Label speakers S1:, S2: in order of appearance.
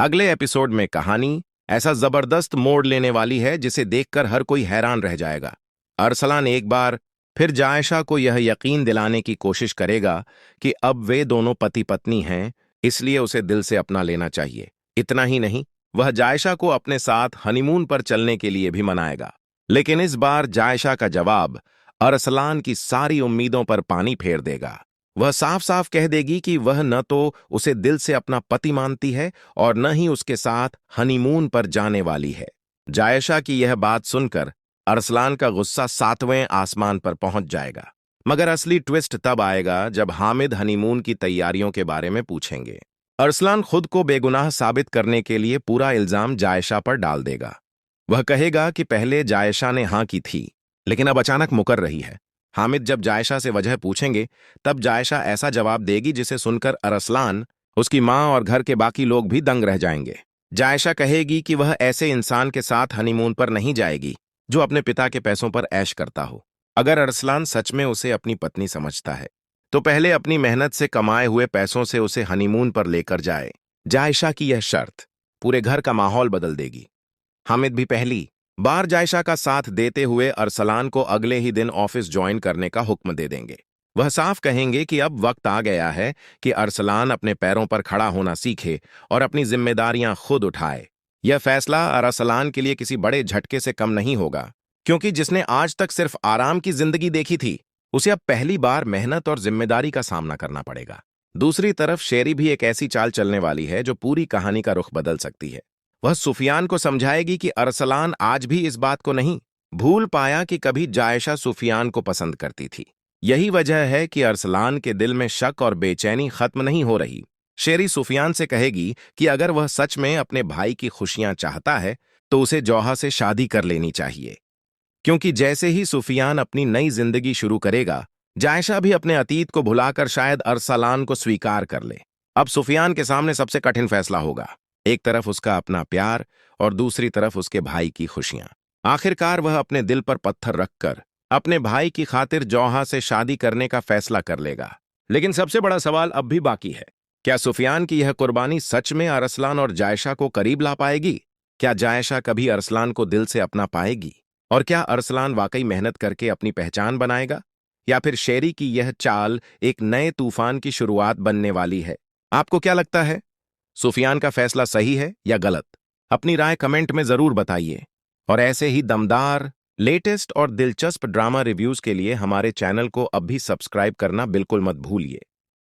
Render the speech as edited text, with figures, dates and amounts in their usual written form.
S1: अगले एपिसोड में कहानी ऐसा जबरदस्त मोड़ लेने वाली है जिसे देखकर हर कोई हैरान रह जाएगा। अरसलान एक बार फिर जायशा को यह यकीन दिलाने की कोशिश करेगा कि अब वे दोनों पति पत्नी हैं, इसलिए उसे दिल से अपना लेना चाहिए। इतना ही नहीं, वह जायशा को अपने साथ हनीमून पर चलने के लिए भी मनाएगा। लेकिन इस बार जायशा का जवाब अरसलान की सारी उम्मीदों पर पानी फेर देगा। वह साफ साफ कह देगी कि वह न तो उसे दिल से अपना पति मानती है और न ही उसके साथ हनीमून पर जाने वाली है। जायशा की यह बात सुनकर अरसलान का गुस्सा 7वें आसमान पर पहुंच जाएगा। मगर असली ट्विस्ट तब आएगा जब हामिद हनीमून की तैयारियों के बारे में पूछेंगे। अरसलान खुद को बेगुनाह साबित करने के लिए पूरा इल्जाम जायशा पर डाल देगा। वह कहेगा कि पहले जायशा ने हां की थी, लेकिन अब अचानक मुकर रही है। हामिद जब जायशा से वजह पूछेंगे, तब जायशा ऐसा जवाब देगी जिसे सुनकर अरसलान, उसकी मां और घर के बाकी लोग भी दंग रह जाएंगे। जायशा कहेगी कि वह ऐसे इंसान के साथ हनीमून पर नहीं जाएगी जो अपने पिता के पैसों पर ऐश करता हो। अगर अरसलान सच में उसे अपनी पत्नी समझता है, तो पहले अपनी मेहनत से कमाए हुए पैसों से उसे हनीमून पर लेकर जाए। जायशा की यह शर्त पूरे घर का माहौल बदल देगी। हामिद भी पहली बार जायशा का साथ देते हुए अरसलान को अगले ही दिन ऑफिस ज्वाइन करने का हुक्म दे देंगे। वह साफ कहेंगे कि अब वक्त आ गया है कि अरसलान अपने पैरों पर खड़ा होना सीखे और अपनी जिम्मेदारियां खुद उठाए। यह फैसला अरसलान के लिए किसी बड़े झटके से कम नहीं होगा, क्योंकि जिसने आज तक सिर्फ आराम की जिंदगी देखी थी, उसे अब पहली बार मेहनत और जिम्मेदारी का सामना करना पड़ेगा। दूसरी तरफ शेरी भी एक ऐसी चाल चलने वाली है जो पूरी कहानी का रुख बदल सकती है। वह सुफियान को समझाएगी कि अरसलान आज भी इस बात को नहीं भूल पाया कि कभी जायशा सुफियान को पसंद करती थी। यही वजह है कि अरसलान के दिल में शक और बेचैनी खत्म नहीं हो रही। शेरी सुफियान से कहेगी कि अगर वह सच में अपने भाई की खुशियां चाहता है, तो उसे जौहा से शादी कर लेनी चाहिए, क्योंकि जैसे ही सुफियान अपनी नई जिंदगी शुरू करेगा, जायशा भी अपने अतीत को भुलाकर शायद अरसलान को स्वीकार कर ले। अब सुफियान के सामने सबसे कठिन फैसला होगा, एक तरफ उसका अपना प्यार और दूसरी तरफ उसके भाई की खुशियां। आखिरकार वह अपने दिल पर पत्थर रखकर अपने भाई की खातिर जौहा से शादी करने का फैसला कर लेगा। लेकिन सबसे बड़ा सवाल अब भी बाकी है, क्या सुफियान की यह कुर्बानी सच में अरसलान और जायशा को करीब ला पाएगी? क्या जायशा कभी अरसलान को दिल से अपना पाएगी? और क्या अरसलान वाकई मेहनत करके अपनी पहचान बनाएगा, या फिर शेरी की यह चाल एक नए तूफान की शुरुआत बनने वाली है? आपको क्या लगता है, सुफियान का फैसला सही है या गलत? अपनी राय कमेंट में जरूर बताइए। और ऐसे ही दमदार, लेटेस्ट और दिलचस्प ड्रामा रिव्यूज के लिए हमारे चैनल को अब भी सब्सक्राइब करना बिल्कुल मत भूलिए।